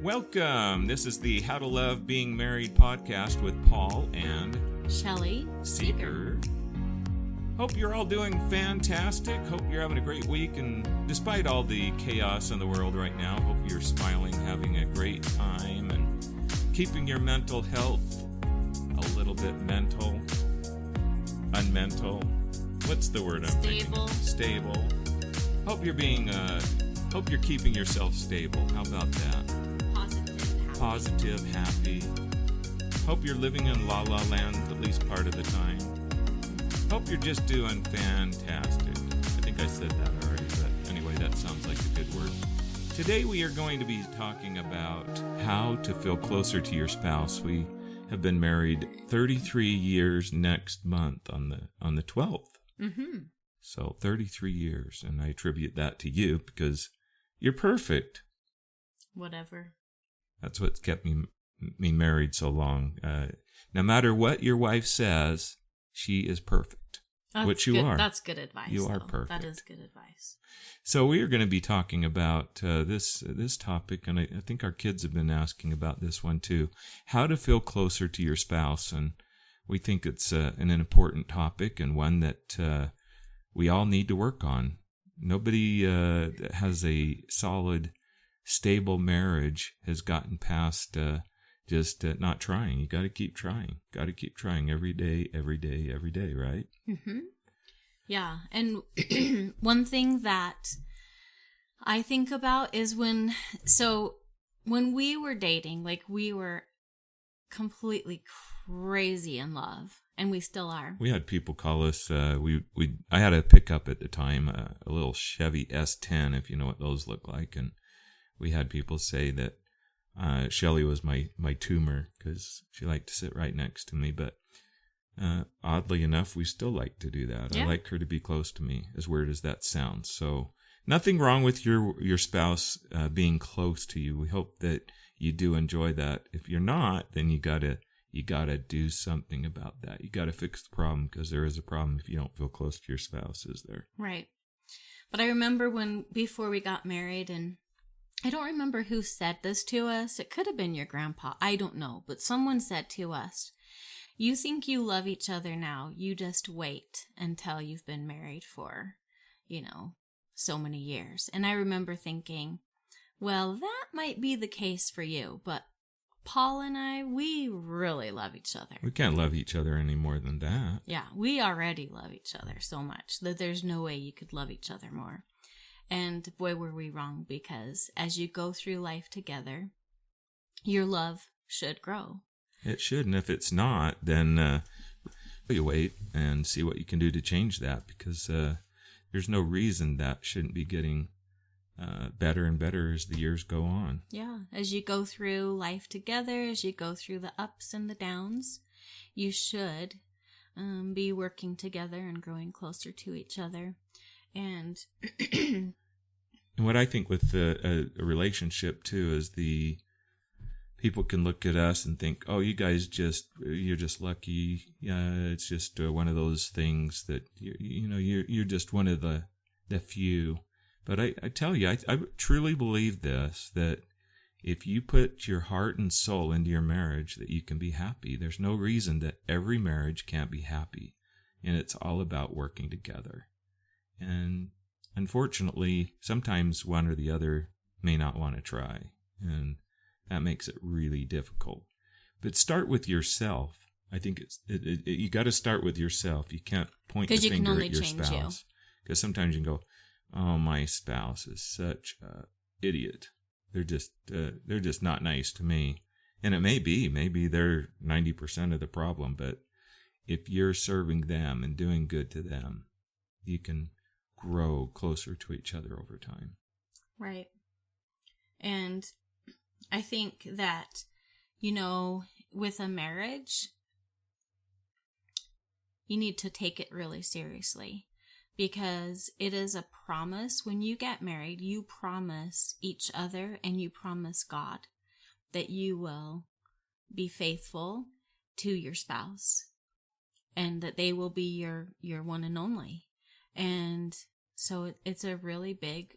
Welcome. This is the How to Love Being Married podcast with Paul and Shelley Seeker. Hope you're all doing fantastic. Hope you're having a great week. And despite all the chaos in the world right now, hope you're smiling, having a great time, and keeping your mental health a little bit mental, unmental. What's the word I'm thinking? Stable. Hope you're keeping yourself stable. How about that? Positive, happy. Hope you're living in La La Land at least part of the time. Hope you're just doing fantastic. I think I said that already, but anyway, that sounds like a good word. Today we are going to be talking about how to feel closer to your spouse. We have been married 33 years next month on the 12th. Mm-hmm. So 33 years, and I attribute that to you because you're perfect. Whatever. That's what's kept me married so long. No matter what your wife says, she is perfect. Which you are. That's good advice. You are perfect. That is good advice. So we are going to be talking about this topic, and I think our kids have been asking about this one too. How to feel closer to your spouse, and we think it's an important topic and one that we all need to work on. Nobody that has a solid, stable marriage has gotten past just not trying. You got to keep trying. Got to keep trying every day, right? Mm-hmm. Yeah, and one thing that I think about is when we were dating, like we were completely crazy in love, and we still are. We had people call us. I had a pickup at the time, a little Chevy S10, if you know what those look like, and we had people say that Shelley was my tumor because she liked to sit right next to me. But oddly enough, we still like to do that. Yeah. I like her to be close to me, as weird as that sounds. So nothing wrong with your spouse being close to you. We hope that you do enjoy that. If you're not, then you gotta do something about that. You gotta fix the problem, because there is a problem if you don't feel close to your spouse, is there? Right. But I remember before we got married, and I don't remember who said this to us. It could have been your grandpa. I don't know. But someone said to us, you think you love each other now. You just wait until you've been married for, so many years. And I remember thinking, well, that might be the case for you. But Paul and I, we really love each other. We can't love each other any more than that. Yeah, we already love each other so much that there's no way you could love each other more. And boy, were we wrong, because as you go through life together, your love should grow. It should, and if it's not, then you wait and see what you can do to change that, because there's no reason that shouldn't be getting better and better as the years go on. Yeah, as you go through life together, as you go through the ups and the downs, you should be working together and growing closer to each other. And what I think with a relationship too is the people can look at us and think, oh, you guys you're just lucky. Yeah, it's just one of those things that you're just one of the few. But I tell you, I truly believe this, that if you put your heart and soul into your marriage, that you can be happy. There's no reason that every marriage can't be happy, and it's all about working together. And unfortunately, sometimes one or the other may not want to try, and that makes it really difficult. But start with yourself. I think you got to start with yourself. You can't point the finger at your spouse, because sometimes you can go, "Oh, my spouse is such an idiot. They're just not nice to me." And it maybe they're 90% of the problem. But if you're serving them and doing good to them, you can grow closer to each other over time. Right. And I think that, with a marriage, you need to take it really seriously, because it is a promise. When you get married, you promise each other and you promise God that you will be faithful to your spouse and that they will be your one and only. And so it's a really big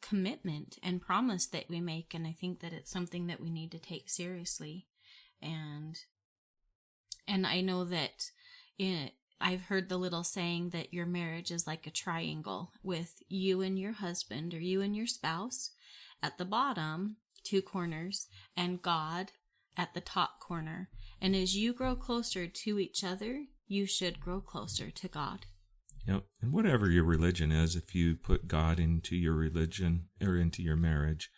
commitment and promise that we make, and I think that it's something that we need to take seriously. And I know that I've heard the little saying that your marriage is like a triangle with you and your husband or you and your spouse at the bottom, 2 corners, and God at the top corner. And as you grow closer to each other, you should grow closer to God. Yep. And whatever your religion is, if you put God into your religion or into your marriage,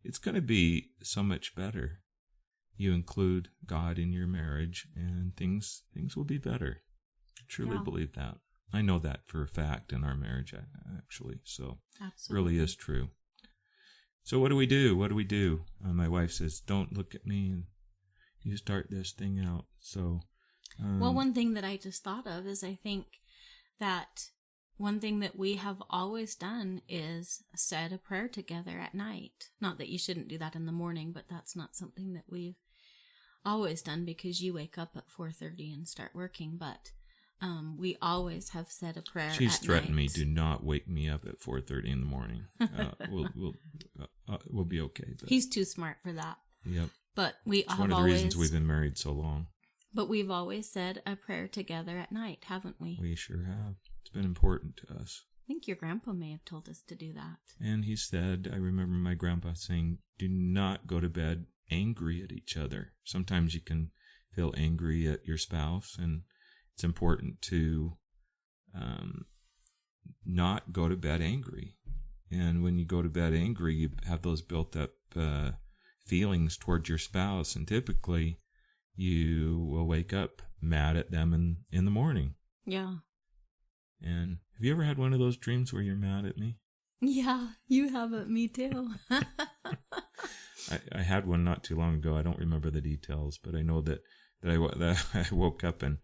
it's going to be so much better. You include God in your marriage and things will be better. I truly believe that. I know that for a fact in our marriage, actually. So Absolutely. It really is true. So what do we do? What do we do? My wife says, don't look at me and you start this thing out. So, well, one thing that I just thought of is I think that one thing that we have always done is said a prayer together at night. Not that you shouldn't do that in the morning, but that's not something that we've always done because you wake up at 4:30 and start working. But we always have said a prayer. She's at threatened night. me, do not wake me up at 4:30 in the morning. We'll be okay. But, He's too smart for that. Yep. But we It's have one of the always, reasons we've been married so long. But we've always said a prayer together at night, haven't we? We sure have. It's been important to us. I think your grandpa may have told us to do that. And he said, I remember my grandpa saying, do not go to bed angry at each other. Sometimes you can feel angry at your spouse, and it's important to not go to bed angry. And when you go to bed angry, you have those built up feelings towards your spouse, and typically you will wake up mad at them in the morning. Yeah. And have you ever had one of those dreams where you're mad at me? Yeah, you have it. Me too. I had one not too long ago. I don't remember the details, but I know that I woke up and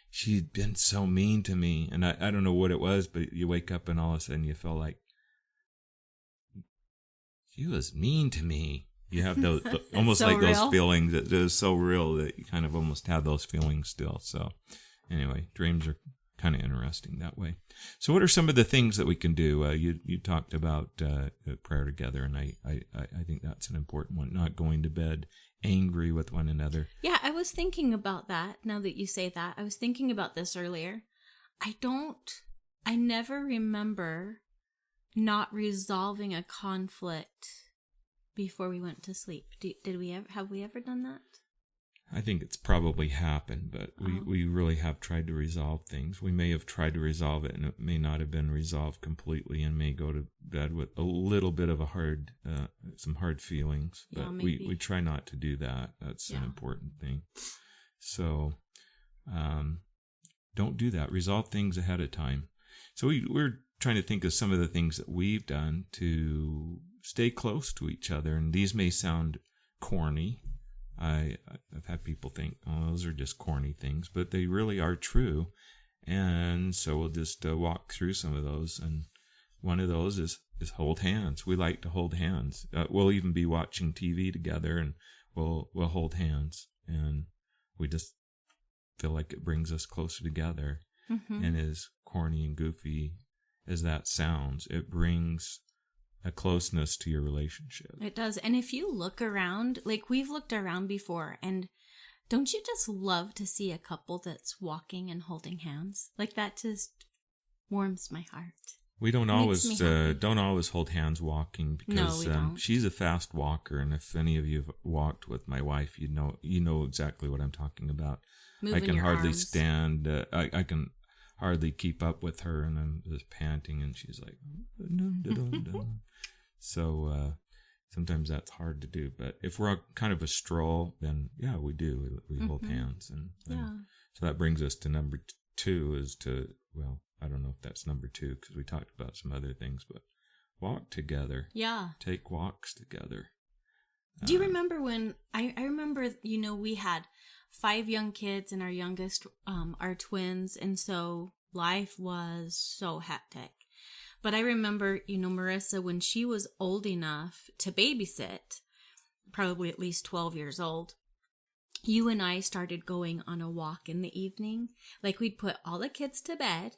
she'd been so mean to me. And I don't know what it was, but you wake up and all of a sudden you feel like, she was mean to me. You have those almost so like real. those feelings that is so real that you kind of almost have those feelings still. So anyway, dreams are kind of interesting that way. So what are some of the things that we can do? You talked about prayer together, and I think that's an important one, not going to bed angry with one another. Yeah, I was thinking about that now that you say that. I was thinking about this earlier. I never remember not resolving a conflict before we went to sleep. Have we ever done that? I think it's probably happened, but we really have tried to resolve things. We may have tried to resolve it, and it may not have been resolved completely, and may go to bed with a little bit of some hard feelings. But Yeah, we try not to do that. That's an important thing. So don't do that. Resolve things ahead of time. So we're trying to think of some of the things that we've done to stay close to each other, and these may sound corny. I've had people think, oh, those are just corny things, but they really are true. And so we'll just walk through some of those. And one of those is hold hands. We like to hold hands. We'll even be watching TV together, and we'll hold hands. And we just feel like it brings us closer together. Mm-hmm. And as corny and goofy as that sounds, it brings a closeness to your relationship. It does. And if you look around, like we've looked around before, and don't you just love to see a couple that's walking and holding hands? Like that just warms my heart. We don't always hold hands walking because No, we don't. she's a fast walker, and if any of you have walked with my wife, you know exactly what I'm talking about. Moving I can your hardly arms. stand. I can hardly keep up with her, and I'm just panting, and she's like, dun, dun, dun, dun. So sometimes that's hard to do. But if we're on kind of a stroll, then yeah, we do. We hold hands, and so that brings us to number 2. I don't know if that's number 2 because we talked about some other things, but walk together. Yeah. Take walks together. Do you remember when I remember, we had 5 young kids, and our youngest are twins, and so life was so hectic. But I remember, Marissa, when she was old enough to babysit, probably at least 12 years old, you and I started going on a walk in the evening. Like we'd put all the kids to bed,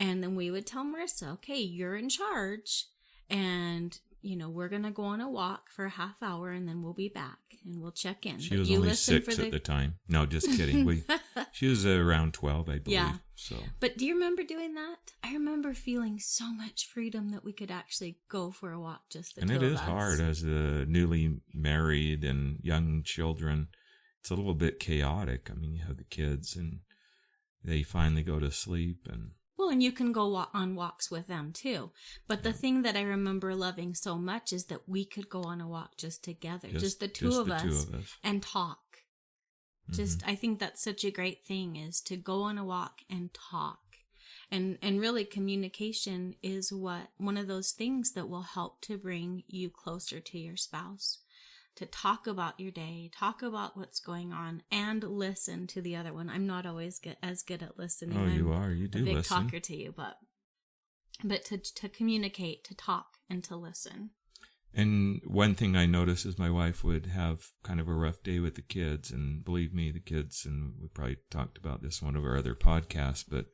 and then we would tell Marissa, okay, you're in charge. And, we're going to go on a walk for a half hour and then we'll be back and we'll check in. She was only 6 at the time. No, just kidding. She was around 12, I believe. Yeah. So. But do you remember doing that? I remember feeling so much freedom that we could actually go for a walk, just the two of us. And it is hard as a newly married and young children. It's a little bit chaotic. I mean, you have the kids and they finally go to sleep and... Well, and you can go on walks with them too. But the thing that I remember loving so much is that we could go on a walk just together, just the two of us, and talk. Mm-hmm. I think that's such a great thing, is to go on a walk and talk. And really communication is one of those things that will help to bring you closer to your spouse. To talk about your day, talk about what's going on, and listen to the other one. I'm not always as good at listening. Oh, you are. You do listen. I'm a big talker to you, but to communicate, to talk, and to listen. And one thing I noticed is my wife would have kind of a rough day with the kids, and believe me, the kids, and we probably talked about this in one of our other podcasts, but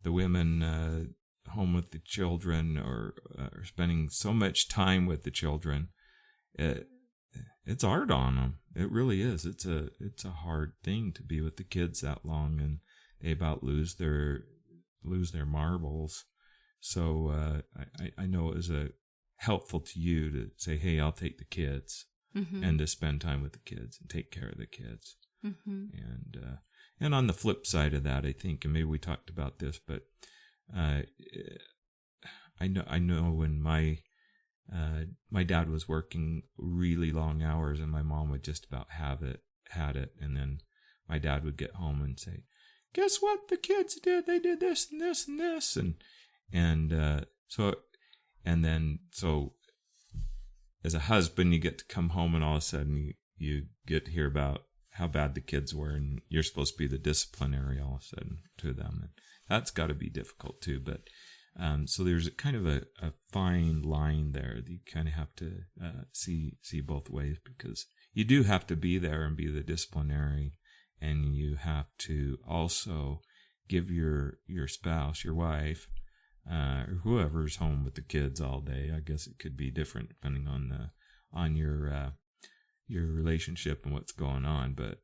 the women home with the children or spending so much time with the children, it's hard on them. It really is. It's a hard thing to be with the kids that long, and they about lose their marbles. So I know it was helpful to you to say, hey, I'll take the kids, mm-hmm. and to spend time with the kids and take care of the kids. Mm-hmm. And on the flip side of that, I think, and maybe we talked about this, but I know when my dad was working really long hours and my mom would just about had it. And then my dad would get home and say, guess what the kids did? They did this and this and this. So as a husband, you get to come home and all of a sudden you get to hear about how bad the kids were, and you're supposed to be the disciplinary all of a sudden to them. And that's got to be difficult too. But so there's kind of a fine line there that you kind of have to see both ways, because you do have to be there and be the disciplinary, and you have to also give your spouse, your wife, or whoever's home with the kids all day. I guess it could be different depending on your relationship and what's going on. But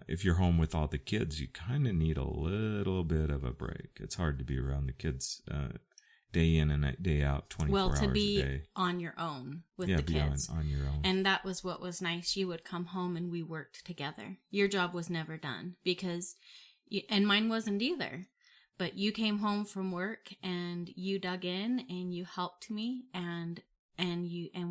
if you're home with all the kids, you kind of need a little bit of a break. It's hard to be around the kids day in and day out, 24 hours a day. Well, to be on your own with the kids. On your own. And that was what was nice. You would come home and we worked together. Your job was never done and mine wasn't either. But you came home from work and you dug in and you helped me and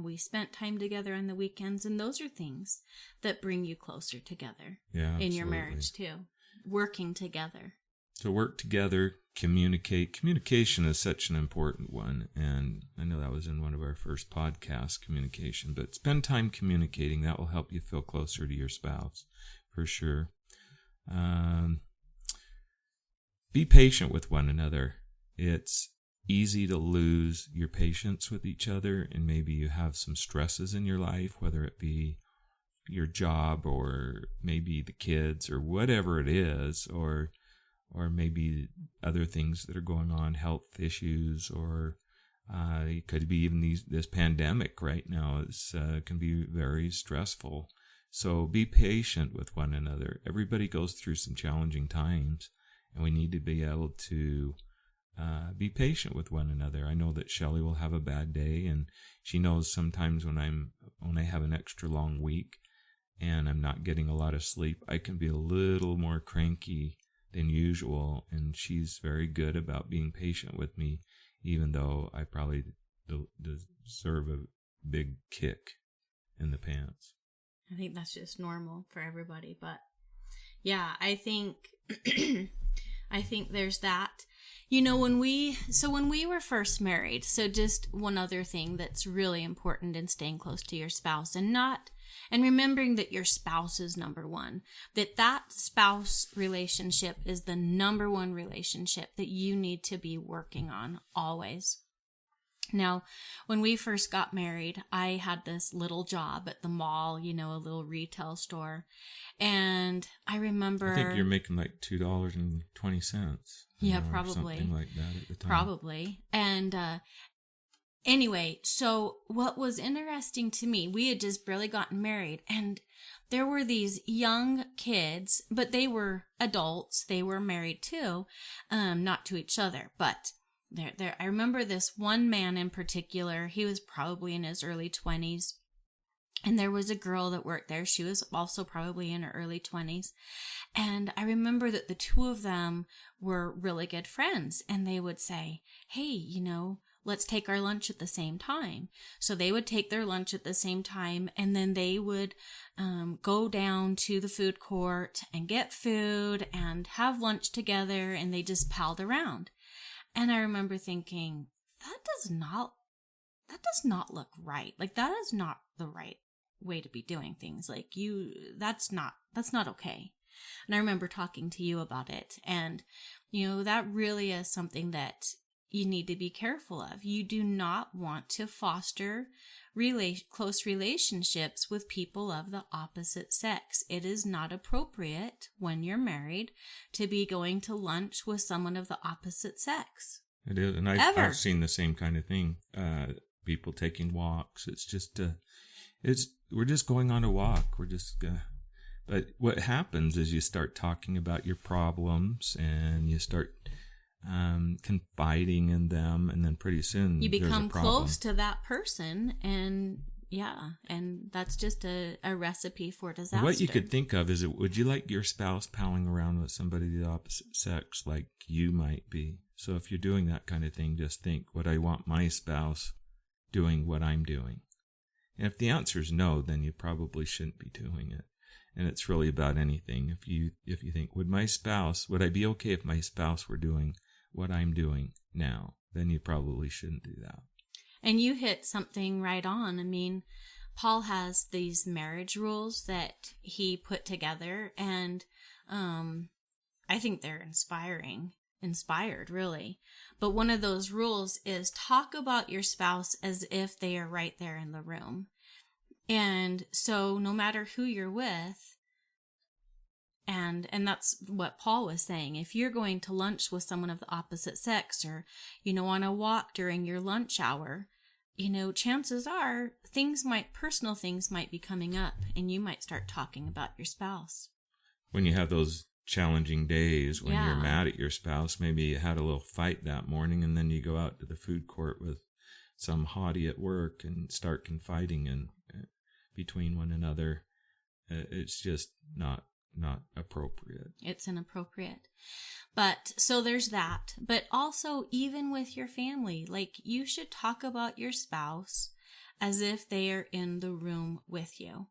we spent time together on the weekends, and those are things that bring you closer together in your marriage too. Working together. So work together, communicate. Communication is such an important one, and I know that was in one of our first podcasts, communication, but spend time communicating. That will help you feel closer to your spouse, for sure. Be patient with one another. It's easy to lose your patience with each other, and maybe you have some stresses in your life, whether it be your job or maybe the kids or whatever it is, or maybe other things that are going on, health issues, or it could be even this pandemic right now can be very stressful. So be patient with one another. Everybody goes through some challenging times, and we need to be able to be patient with one another. I know that Shelley will have a bad day, and she knows sometimes when I have an extra long week and I'm not getting a lot of sleep, I can be a little more cranky than usual, and she's very good about being patient with me, even though I probably deserve a big kick in the pants. I think that's just normal for everybody, but yeah, I think I think there's that. You know, when we were first married, so just one other thing that's really important in staying close to your spouse, and remembering that your spouse is number one, that spouse relationship is the number one relationship that you need to be working on always. Now, when we first got married, I had this little job at the mall, a little retail store. And I remember... I think you're making like $2.20. Yeah, probably. Something like that at the time. Probably. And Anyway, so what was interesting to me, we had just barely gotten married, and there were these young kids, but they were adults. They were married too, not to each other, but I remember this one man in particular. He was probably in his early 20s. And there was a girl that worked there. She was also probably in her early 20s. And I remember that the two of them were really good friends. And they would say, hey, let's take our lunch at the same time. So they would take their lunch at the same time. And then they would go down to the food court and get food and have lunch together. And they just palled around. And I remember thinking, that does not look right. Like, that is not the right way to be doing things. Like, that's not okay. And I remember talking to you about it. And, that really is something that you need to be careful of. You do not want to foster close relationships with people of the opposite sex. It is not appropriate when you're married to be going to lunch with someone of the opposite sex. It is. And I've seen the same kind of thing. People taking walks. It's just, we're just going on a walk. But what happens is you start talking about your problems and you start confiding in them, and then pretty soon you become close to that person, and that's just a recipe for disaster. What you could think of is, would you like your spouse palling around with somebody of the opposite sex like you might be? So if you're doing that kind of thing, just think, would I want my spouse doing what I'm doing? And if the answer is no, then you probably shouldn't be doing it. And it's really about anything. If you think, would I be okay if my spouse were doing what I'm doing now? Then you probably shouldn't do that. And you hit something right on. I mean, Paul has these marriage rules that he put together, and I think they're inspired, really. But one of those rules is talk about your spouse as if they are right there in the room. And so no matter who you're with, and that's what Paul was saying, if you're going to lunch with someone of the opposite sex, or, on a walk during your lunch hour, chances are personal things might be coming up, and you might start talking about your spouse. When you have those challenging days, when you're mad at your spouse, maybe you had a little fight that morning, and then you go out to the food court with some hottie at work and start confiding in between one another. It's just not appropriate. It's inappropriate. But so there's that. But also, even with your family, like, you should talk about your spouse as if they are in the room with you.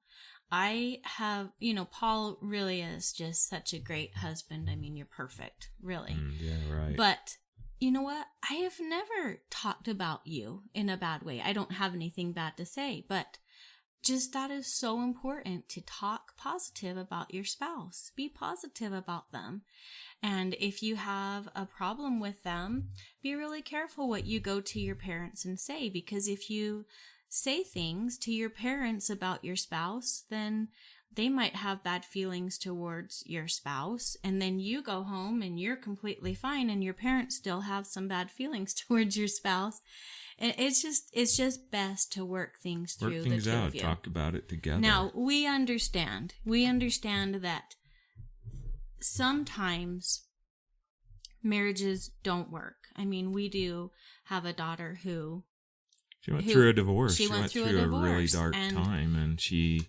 I have, Paul really is just such a great husband. I mean, you're perfect, really. Yeah, right. But you know what? I have never talked about you in a bad way. I don't have anything bad to say, but just that is so important, to talk positive about your spouse. Be positive about them. And if you have a problem with them, be really careful what you go to your parents and say, because if you say things to your parents about your spouse, then they might have bad feelings towards your spouse, and then you go home and you're completely fine, and your parents still have some bad feelings towards your spouse. It's just best to work things through. Work things out. Talk about it together. Now, we understand that sometimes marriages don't work. I mean, we do have a daughter who went through a divorce. She went through a really dark time, and she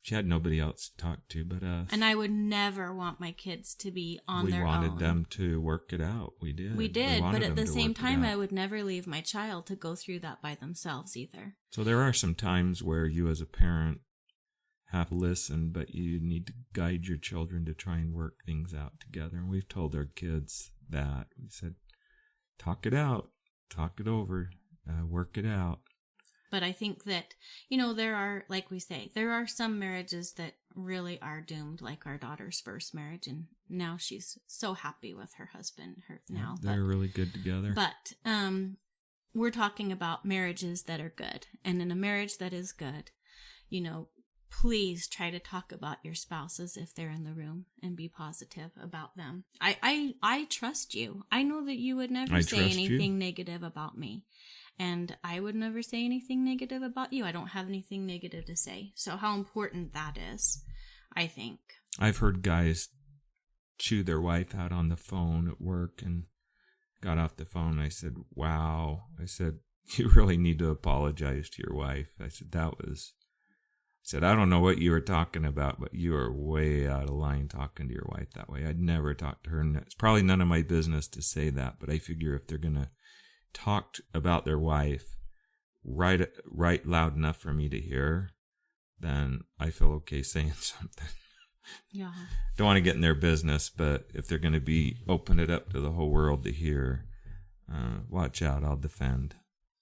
had nobody else to talk to but us. And I would never want my kids to be on their own. We wanted them to work it out. We did, but at the same time, I would never leave my child to go through that by themselves either. So there are some times where you as a parent have listened, but you need to guide your children to try and work things out together. And we've told our kids that. We said, talk it out, talk it over, work it out. But I think that, there are, like we say, there are some marriages that really are doomed, like our daughter's first marriage. And now she's so happy with her husband now. They're really good together. But we're talking about marriages that are good. And in a marriage that is good, please try to talk about your spouses if they're in the room and be positive about them. I trust you. I know that you would never say anything negative about me. And I would never say anything negative about you. I don't have anything negative to say. So how important that is, I think. I've heard guys chew their wife out on the phone at work and got off the phone. And I said, wow. I said, you really need to apologize to your wife. I said, I don't know what you were talking about, but you are way out of line talking to your wife that way. I'd never talk to her. And it's probably none of my business to say that, but I figure if they're going to talk about their wife right loud enough for me to hear, then I feel okay saying something. Yeah. Don't want to get in their business, but if they're going to open it up to the whole world to hear, watch out, I'll defend.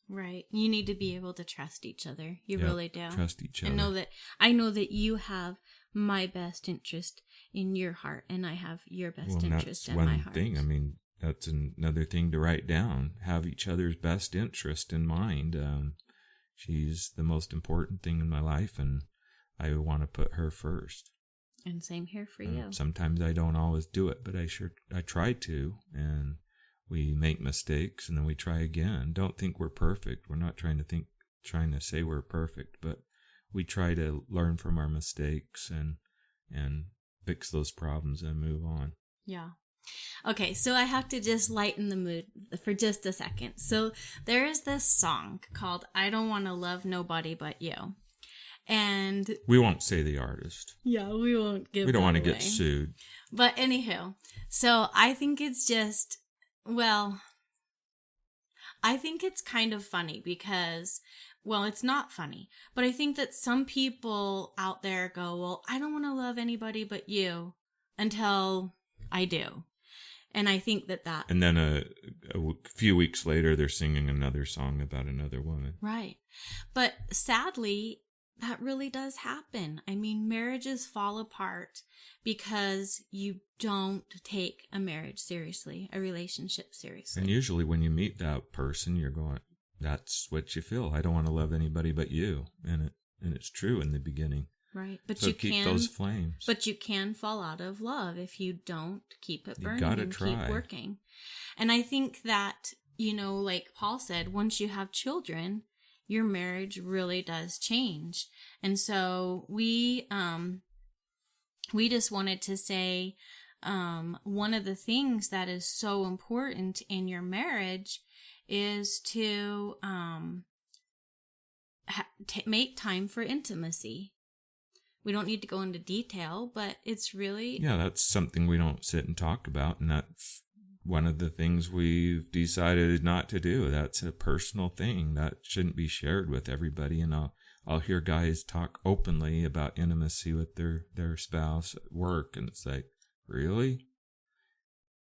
Right. You need to be able to trust each other. You really do. Trust each other. And I know that you have my best interest in your heart, and I have your best interest in my heart. That's one thing. I mean, that's another thing to write down. Have each other's best interest in mind. She's the most important thing in my life, and I want to put her first. And same here for you. Sometimes I don't always do it, but I try to, and we make mistakes, and then we try again. Don't think we're perfect. We're not trying to say we're perfect, but we try to learn from our mistakes and fix those problems and move on. Yeah. Okay, so I have to just lighten the mood for just a second. So there is this song called I Don't Want to Love Nobody But You. And we won't say the artist. Yeah, we won't give. We don't want to away. get sued. But anywho, so I think it's just, well, I think it's kind of funny because, well, it's not funny, but I think that some people out there go, well, I don't want to love anybody but you until I do. And I think that. And then a few weeks later, they're singing another song about another woman. Right. But sadly, that really does happen. I mean, marriages fall apart because you don't take a marriage seriously, a relationship seriously. And usually when you meet that person, you're going, that's what you feel. I don't want to love anybody but you. And it's true in the beginning. Right. But so keep those flames. But you can fall out of love if you don't keep it burning and try. Keep working. And I think that, like Paul said, once you have children, your marriage really does change. And so we just wanted to say, one of the things that is so important in your marriage is to make time for intimacy. We don't need to go into detail, but it's really... Yeah, that's something we don't sit and talk about, and that's one of the things we've decided not to do. That's a personal thing that shouldn't be shared with everybody. And I'll hear guys talk openly about intimacy with their spouse at work, and it's like, really?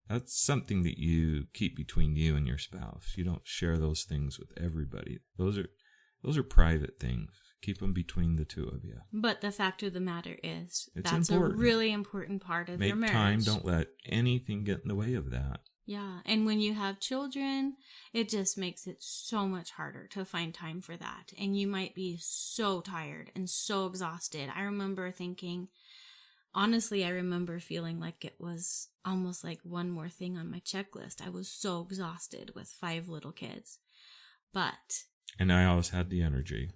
That's something that you keep between you and your spouse. You don't share those things with everybody. Those are private things. Keep them between the two of you. But the fact of the matter is, that's important. A really important part of your marriage. Make time. Don't let anything get in the way of that. Yeah. And when you have children, it just makes it so much harder to find time for that. And you might be so tired and so exhausted. I remember feeling like it was almost like one more thing on my checklist. I was so exhausted with 5 little kids. And I always had the energy.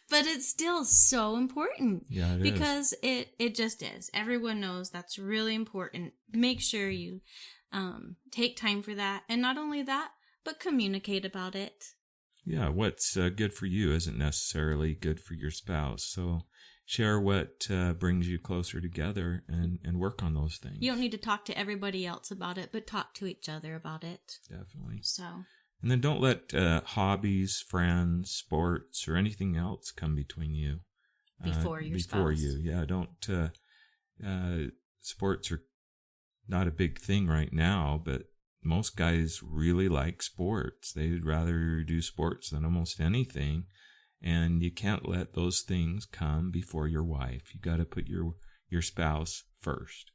But it's still so important. Yeah, it because is. It just is. Everyone knows that's really important. Make sure you take time for that. And not only that, but communicate about it. Yeah, what's good for you isn't necessarily good for your spouse. So share what brings you closer together and work on those things. You don't need to talk to everybody else about it, but talk to each other about it. Definitely. So... And then don't let hobbies, friends, sports, or anything else come between you. Before your spouse. Yeah, don't. Sports are not a big thing right now, but most guys really like sports. They'd rather do sports than almost anything. And you can't let those things come before your wife. You got to put your spouse first.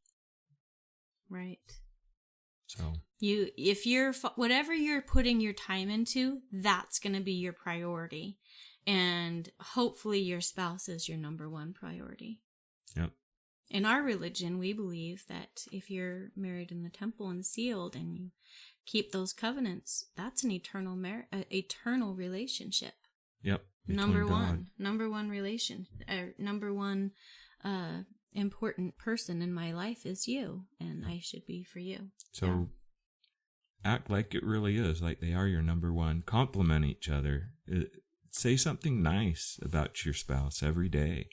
Right. So if you're whatever you're putting your time into, that's going to be your priority. And hopefully your spouse is your number one priority. Yep. In our religion, we believe that if you're married in the temple and sealed and you keep those covenants, that's an eternal relationship. Yep. Number one relation, or number one important person in my life is you, and I should be for you. So act like it really is, like they are your number one. Compliment each other. Say something nice about your spouse every day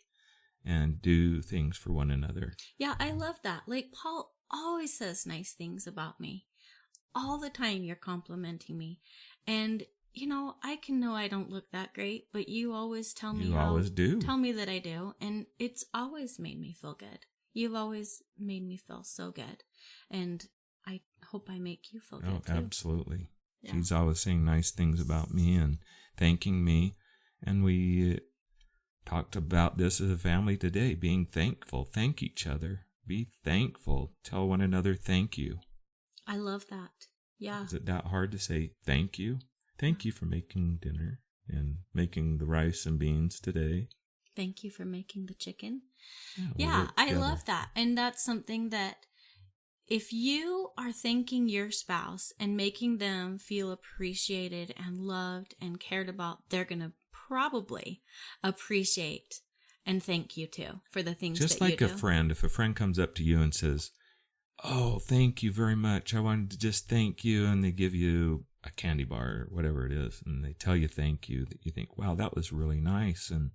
and do things for one another. Yeah, I love that. Like Paul always says nice things about me. All the time you're complimenting me. And, I can know I don't look that great, but you always tell me always do. Tell me that I do. And it's always made me feel good. You've always made me feel so good. And I hope I make you feel good too. Absolutely. Yeah. She's always saying nice things about me and thanking me. And we talked about this as a family today, being thankful. Thank each other. Be thankful. Tell one another thank you. I love that. Yeah. Is it that hard to say thank you? Thank you for making dinner and making the rice and beans today. Thank you for making the chicken. Yeah, I love that. And that's something that if you are thanking your spouse and making them feel appreciated and loved and cared about, they're going to probably appreciate and thank you too for the things just that you do. Just like a friend, if a friend comes up to you and says, "Oh, thank you very much. I wanted to just thank you," and they give you a candy bar or whatever it is, and they tell you thank you, that you think, wow, that was really nice, and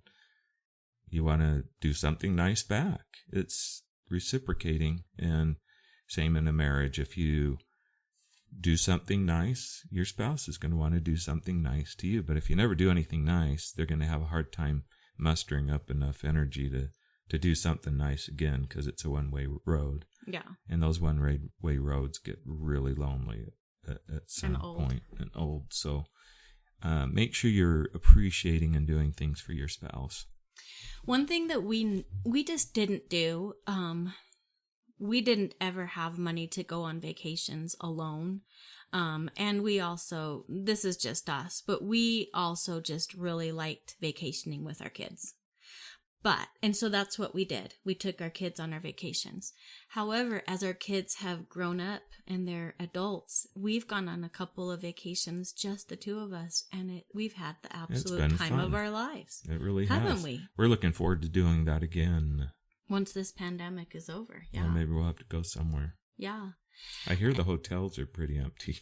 you want to do something nice back. It's reciprocating. And same in a marriage. If you do something nice, your spouse is going to want to do something nice to you. But if you never do anything nice, they're going to have a hard time mustering up enough energy to do something nice again, because it's a one-way road. Yeah. And those one-way roads get really lonely at some point and old. So make sure you're appreciating and doing things for your spouse. One thing that we just didn't do, we didn't ever have money to go on vacations alone. And we also, this is just us, but we also just really liked vacationing with our kids. And so that's what we did. We took our kids on our vacations. However, as our kids have grown up and they're adults, we've gone on a couple of vacations, just the two of us, and we've had the absolute time of our lives. It really haven't has. we? We're looking forward to doing that again. Once this pandemic is over, yeah. Or maybe we'll have to go somewhere. Yeah. I hear the hotels are pretty empty.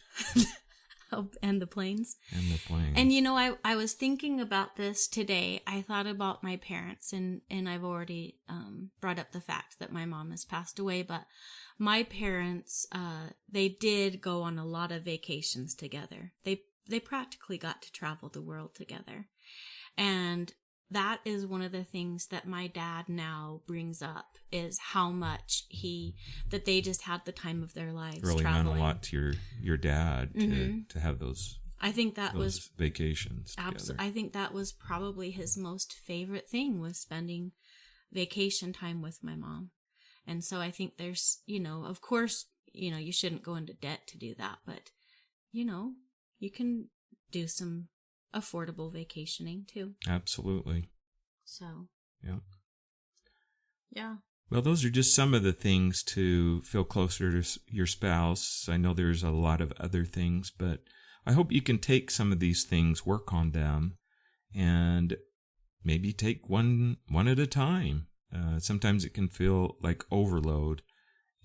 Oh, and the planes. And the planes. And I was thinking about this today. I thought about my parents, and I've already brought up the fact that my mom has passed away, but my parents, they did go on a lot of vacations together. They practically got to travel the world together. And that is one of the things that my dad now brings up, is how much that they just had the time of their lives really traveling. Meant a lot to your dad to have those. I think that was vacations. I think that was probably his most favorite thing, was spending vacation time with my mom. And so I think there's, of course, you shouldn't go into debt to do that, but you can do some affordable vacationing too. Absolutely. So. Yeah. Yeah. Well, those are just some of the things to feel closer to your spouse. I know there's a lot of other things, but I hope you can take some of these things, work on them, and maybe take one at a time. Sometimes it can feel like overload.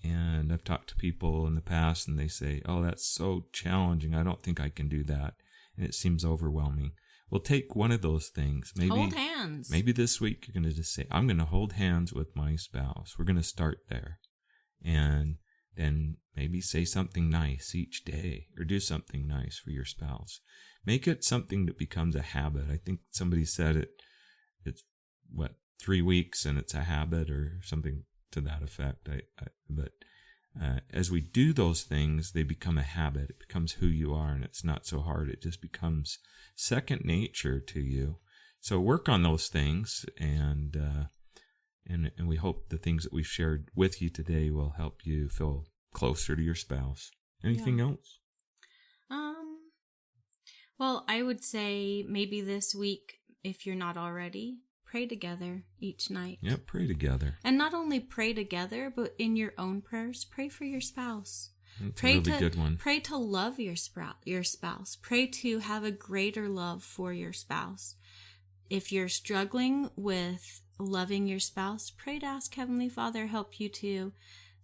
And I've talked to people in the past and they say, "Oh, that's so challenging. I don't think I can do that." And it seems overwhelming. Well, take one of those things. Maybe hold hands. Maybe this week you're going to just say, "I'm going to hold hands with my spouse." We're going to start there. And then maybe say something nice each day, or do something nice for your spouse. Make it something that becomes a habit. I think somebody said it's 3 weeks and it's a habit, or something to that effect. But as we do those things, they become a habit. It becomes who you are, and it's not so hard. It just becomes second nature to you. So work on those things, and we hope the things that we've shared with you today will help you feel closer to your spouse. Anything else? Well, I would say maybe this week, if you're not already, pray together each night. Yep, pray together. And not only pray together, but in your own prayers, pray for your spouse. That's Pray a really good one. Pray to love your spouse. Pray to have a greater love for your spouse. If you're struggling with loving your spouse, pray to ask Heavenly Father help you to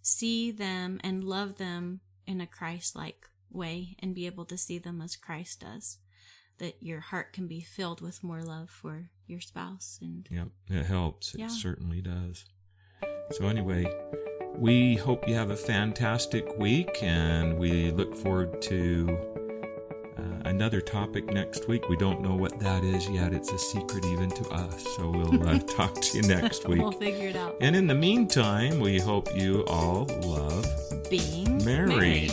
see them and love them in a Christ-like way and be able to see them as Christ does. That your heart can be filled with more love for your spouse. And yep, it helps. Yeah. It certainly does. So anyway, we hope you have a fantastic week, and we look forward to another topic next week. We don't know what that is yet. It's a secret even to us. So we'll talk to you next week. We'll figure it out. And in the meantime, we hope you all love Being married.